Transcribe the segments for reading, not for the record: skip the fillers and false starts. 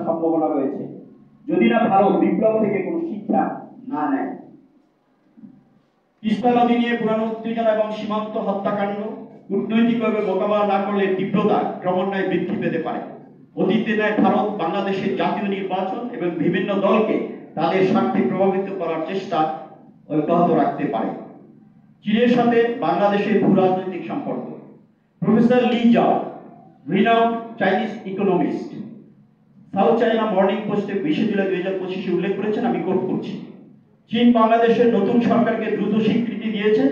সম্ভাবনা রয়েছে যদি না ভারত বিপ্লব থেকে কোনো শিক্ষা না নেয়। তিস্তা নদী নিয়ে পুরানো উত্তেজনা এবং সীমান্ত হত্যাকাণ্ড কূটনৈতিকভাবে মোকাবেলা না করলে তীব্রতা ক্রমান্বয়ে বৃদ্ধি পেতে পারে। অতীতে নেয় ভারত বাংলাদেশের জাতীয় নির্বাচন এবং বিভিন্ন দলকে তাদের স্বার্থে প্রভাবিত করার চেষ্টা অব্যাহত রাখতে পারে। চীনের সাথে বাংলাদেশের ভূ রাজনৈতিক সম্পর্ক। Professor Li Zhao, renowned Chinese economist, South China Morning পোস্টে 20 জুলাই 2025 উল্লেখ করেছেন, আমি কোট করছি, চীন বাংলাদেশের নতুন সরকারকে দ্রুত স্বীকৃতি দিয়েছে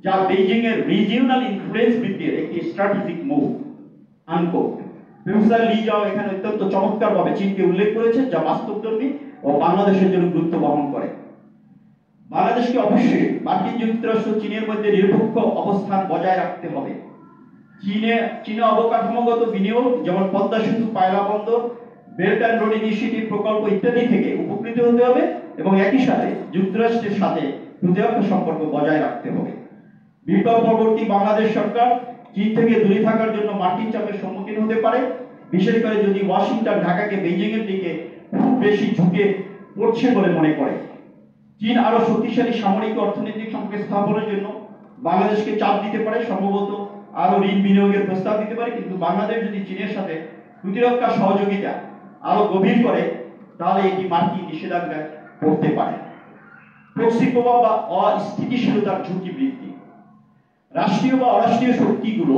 যা বেইজিং এর রিজিওনাল ইনফ্লুয়েন্স বৃদ্ধির একটি strategic move, unquote. Professor Li জাও এখানে অত্যন্ত চমৎকারভাবে চীনকে উল্লেখ করেছে যা বাস্তবধর্মী ও বাংলাদেশের জন্য গুরুত্ব বহন করে। বাংলাদেশকে অবশ্যই মার্কিন যুক্তরাষ্ট্র চীনের মধ্যে নিরপেক্ষ অবস্থান বজায় রাখতে হবে। চীনে অবকাঠামোগত বিনিয়োগ যেমন পদ্মা সেতু, পায়রা বন্দর, বেল্ট অ্যান্ড রোড ইনিশিয়েটিভ প্রকল্প ইত্যাদি থেকে উপকৃত হতে হবে এবং একই সাথে যুক্তরাষ্ট্রের সাথে প্রতিরক্ষা সম্পর্ক বজায় রাখতে হবে। বিপ্লব পরবর্তী বাংলাদেশ সরকার চীন থেকে দূরে থাকার জন্য মার্কিন চাপের সম্মুখীন হতে পারে, বিশেষ করে যদি ওয়াশিংটন ঢাকাকে বেইজিং এর দিকে খুব বেশি ঝুঁকে পড়ছে বলে মনে করে। চীন আরো শক্তিশালী সামরিক ও অর্থনৈতিক সম্পর্ক স্থাপনের জন্য বাংলাদেশকে চাপ দিতে পারে, সম্ভবত আরো ঋণ বিনিয়োগের প্রস্তাব দিতে পারে, কিন্তু বাংলাদেশ যদি চীনের সাথে প্রতিরক্ষা সহযোগিতা আরো গভীর করে তাহলে এটি মার্কিন নিষেধাজ্ঞায় পড়তে পারে। প্রক্সি প্রভাব বা অস্থিতিশীলতার ঝুঁকি বৃদ্ধি। রাষ্ট্রীয় বা অরাষ্ট্রীয় শক্তিগুলো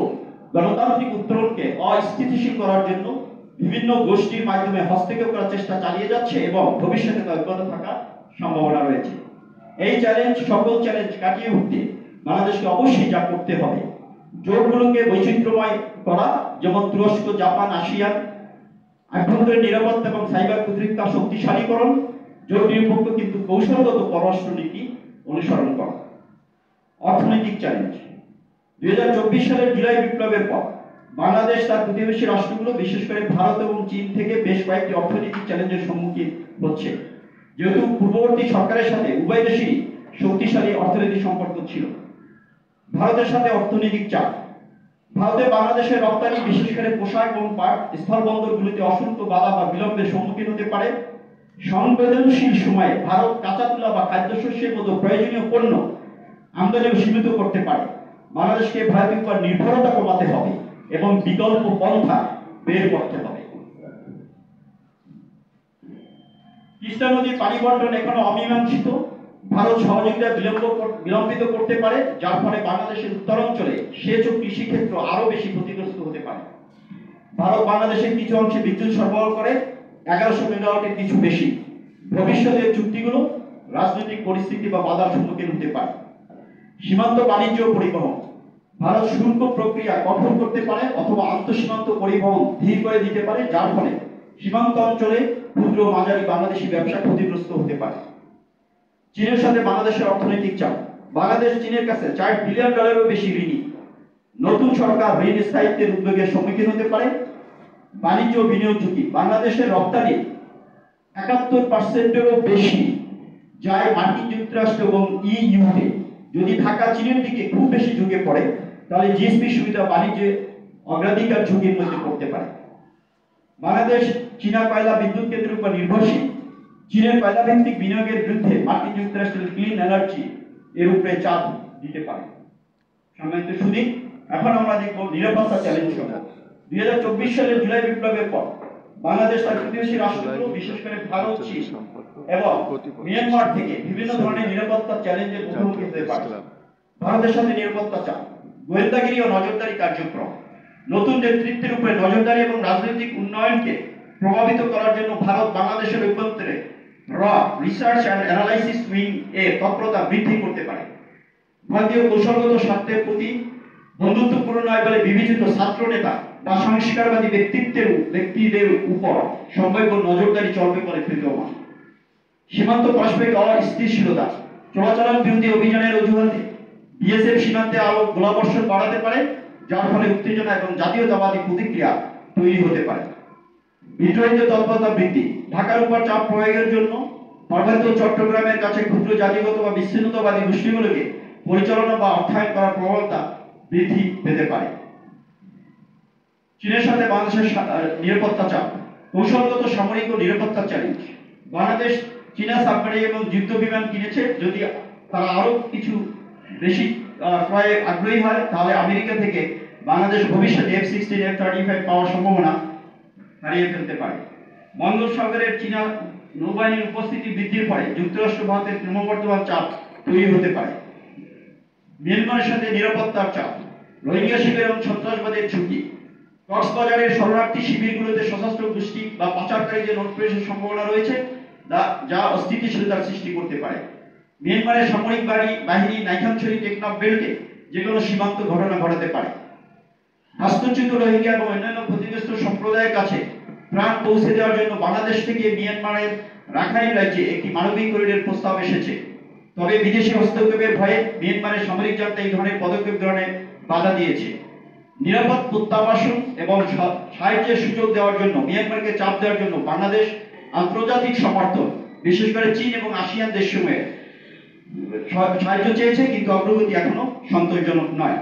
গণতান্ত্রিক উত্তরণকে অস্থিতিশীল করার জন্য বিভিন্ন গোষ্ঠীর মাধ্যমে হস্তক্ষেপ করার চেষ্টা চালিয়ে যাচ্ছে এবং ভবিষ্যতে তা অব্যাহত থাকার সম্ভাবনা রয়েছে। এই সকল চ্যালেঞ্জ কাটিয়ে উঠতে বাংলাদেশকে অবশ্যই যা করতে হবে, জোটগুলোকে বৈচিত্র্যময় করা, যেমন তুরস্ক, জাপান, আসিয়ান, আভ্যন্তরীণ নিরাপত্তা এবং সাইবার প্রতিরক্ষা শক্তিশালীকরণ, জোট নিরপেক্ষ কিন্তু কৌশলগত পররাষ্ট্র নীতি অনুসরণ করা। অর্থনৈতিক চ্যালেঞ্জ। 2024 সালের জুলাই বিপ্লবের পর বাংলাদেশ তার প্রতিবেশী রাষ্ট্রগুলো বিশেষ করে ভারত এবং চীন থেকে বেশ কয়েকটি অর্থনৈতিক চ্যালেঞ্জের সম্মুখীন হচ্ছে। যেহেতু পূর্ববর্তী সরকারের সাথে উভয় দেশেরই শক্তিশালী অর্থনৈতিক সম্পর্ক ছিল। ভারতের সাথে অর্থনৈতিক চাপ। ভারতে বাংলাদেশের রপ্তানি বিশেষ করে পোশাক এবং পাট স্থলবন্দরগুলিতে অসংখ্য বাধা বা বিলম্বের সম্মুখীন হতে পারে। সংবেদনশীল সময়ে ভারত কাঁচা তুলা বা খাদ্যশস্যের মতো প্রয়োজনীয় পণ্য আমদানি সীমিত করতে পারে। বাংলাদেশকে ভারতের উপর নির্ভরতা কমাতে হবে এবং বিকল্প পন্থা বের করতে হবে। তিস্তা নদীর পানি বন্টন এখনো অমীমাংসিত। ভারত সহযোগিতা বিলম্বিত করতে পারে, যার ফলে বাংলাদেশের উত্তরাঞ্চলে সেচ ও কৃষি ক্ষেত্র আরো বেশি ক্ষতিগ্রস্ত হতে পারে। ভারত বাংলাদেশের কিছু অংশে বিদ্যুৎ সরবরাহ করে 1100 মেগাওয়াটের কিছু বেশি। ভবিষ্যতের চুক্তিগুলো রাজনৈতিক পরিস্থিতি বা বাধার সম্মুখীন হতে পারে। সীমান্ত বাণিজ্য ও পরিবহন। ভারত শুল্ক প্রক্রিয়া কঠোর করতে পারে অথবা আন্তঃসীমান্ত পরিবহন ধীর করে দিতে পারে, যার ফলে সীমান্ত অঞ্চলে ক্ষুদ্র মাঝারি বাংলাদেশি ব্যবসা ক্ষতিগ্রস্ত হতে পারে। চীনের সাথে বাংলাদেশের অর্থনৈতিক চাপ। বাংলাদেশ চীনের কাছে $4 বিলিয়ন বেশি ঋণী। নতুন সরকার ঋণ স্থায়িত্বের উদ্বেগের সম্মুখীন হতে পারে। বাণিজ্য ও বিনিয়োগ ঝুঁকি। বাংলাদেশের রপ্তানি 71%-এরও বেশি যায় মার্কিন যুক্তরাষ্ট্র এবং ইইউতে। যদি ঢাকা চীনের দিকে খুব বেশি ঝুঁকে পড়ে তাহলে জিএসপি সুবিধা বাণিজ্যে অগ্রাধিকার ঝুঁকির মধ্যে পড়তে পারে। বাংলাদেশ চীনা কয়লা বিদ্যুৎ কেন্দ্রের উপর নির্ভরশীল। চীনের কয়লা ভিত্তিক বিনিয়োগের বিরুদ্ধে মার্কিন যুক্তরাষ্ট্রের ক্লিন এনার্জি এর উপরে চাপ দিতে পারে। সম্মানিত সুধী, এখন আমরা দেখব নিরাপত্তা চ্যালেঞ্জ সমূহ। 2024 সালের জুলাই বিপ্লবের পর বাংলাদেশ তার প্রতিবেশী রাষ্ট্রগুলো বিশেষ করে ভারত, চীন এবং মিয়ানমার থেকে বিভিন্ন ধরনের নিরাপত্তা চ্যালেঞ্জের মুখোমুখি হতে পারে। ভারতের সাথে নিরাপত্তা চাপ, গোয়েন্দাগিরি ও নজরদারি কার্যক্রম। নতুন নেতৃত্বের উপরে নজরদারি এবং রাজনৈতিক উন্নয়নকে প্রভাবিত করার জন্য ভারত বাংলাদেশের অভ্যন্তরে রিসার্চ অ্যান্ড অ্যানালাইসিস উইং এর তৎপরতা বৃদ্ধি করতে পারে। ভারতীয় কৌশলগত স্বার্থের প্রতি বন্ধুত্বপূর্ণ নয় বলে বিবেচিত ছাত্র নেতা বা সংস্কারবাদী ব্যক্তিদের উপর সম্ভাব্য নজরদারি চলবে বলে প্রতীয়মান। সীমান্ত পারস্পরিক অস্থিতিশীলতা। চোরাচালান বিরোধী অভিযানের অজুহাতে বিএসএফ সীমান্তে আরো গোলাবর্ষণ বাড়াতে পারে, যার ফলে উত্তেজনা এবং জাতীয়তাবাদী প্রতিক্রিয়া তৈরি হতে পারে। বিদ্রোহীদের তৎপরতা বৃদ্ধি। ঢাকার উপর চাপ প্রয়োগের জন্য পার্বত্য চট্টগ্রামের কাছে ক্ষুদ্র জাতিগত বা বিচ্ছিন্নতাবাদী গোষ্ঠীগুলোকে পরিচালনা বা অর্থায়ন করার প্রবণতা বৃদ্ধি পেতে পারে। চীনের সাথে বাংলাদেশের নিরাপত্তা চাপ। কৌশলগত সামরিক ও নিরাপত্তা চ্যালেঞ্জ। বাংলাদেশ চীনা সাবমেরিন এবং যুদ্ধ বিমান কিনেছে। যদি তারা আরো কিছু বেশি ক্রয়ে আগ্রহী হয়, তাহলে আমেরিকা থেকে বাংলাদেশ ভবিষ্যতে F-16 F-35 পাওয়ার সম্ভাবনা হারিয়ে ফেলতে পারে। বঙ্গোপসাগরের চীনা নৌবাহিনীর উপস্থিতি বৃদ্ধির ফলে যুক্তরাষ্ট্র ভারতের ক্রমবর্ধমান চাপ তৈরি হতে পারে। মিয়ানমারের সাথে নিরাপত্তার চাপ, রোহিঙ্গা শিবির এবং সন্ত্রাসবাদের ঝুঁকি। কক্সবাজারের শরণার্থী শিবিরগুলোতে সশস্ত্র গোষ্ঠী বা পাচারকারীদের অনুপ্রবেশের সম্ভাবনা রয়েছে, যা অস্থিতিশীলতার সৃষ্টি করতে পারে। মিয়ানমারের সামরিক বাহিনী নাইখানছড়ি টেকনাফ বেল্টে যে কোনো সীমান্ত ঘটনা ঘটাতে পারে। বাস্তুচ্যুত রোহিঙ্গা এবং অন্যান্য ক্ষতিগ্রস্ত সম্প্রদায়ের কাছে ত্রাণ পৌঁছে দেওয়ার জন্য বাংলাদেশ থেকে মিয়ানমারের রাখাইন রাজ্যে একটি মানবিক করিডোর প্রস্তাব এসেছে। তবে বিদেশি হস্তক্ষেপের ভয়ে মিয়ানমারের সামরিক জান্তা এই ধরনের পদক্ষেপ গ্রহণে বাধা দিয়েছে। নিরাপদ প্রত্যাবাসন এবং সাহায্যের সুযোগ দেওয়ার জন্য মিয়ানমারকে চাপ দেওয়ার জন্য বাংলাদেশ আন্তর্জাতিক সমর্থন, বিশেষ করে চীন এবং আসিয়ান দেশসমূহের সাহায্য চেয়েছে, কিন্তু অগ্রগতি এখনো সন্তোষজনক নয়।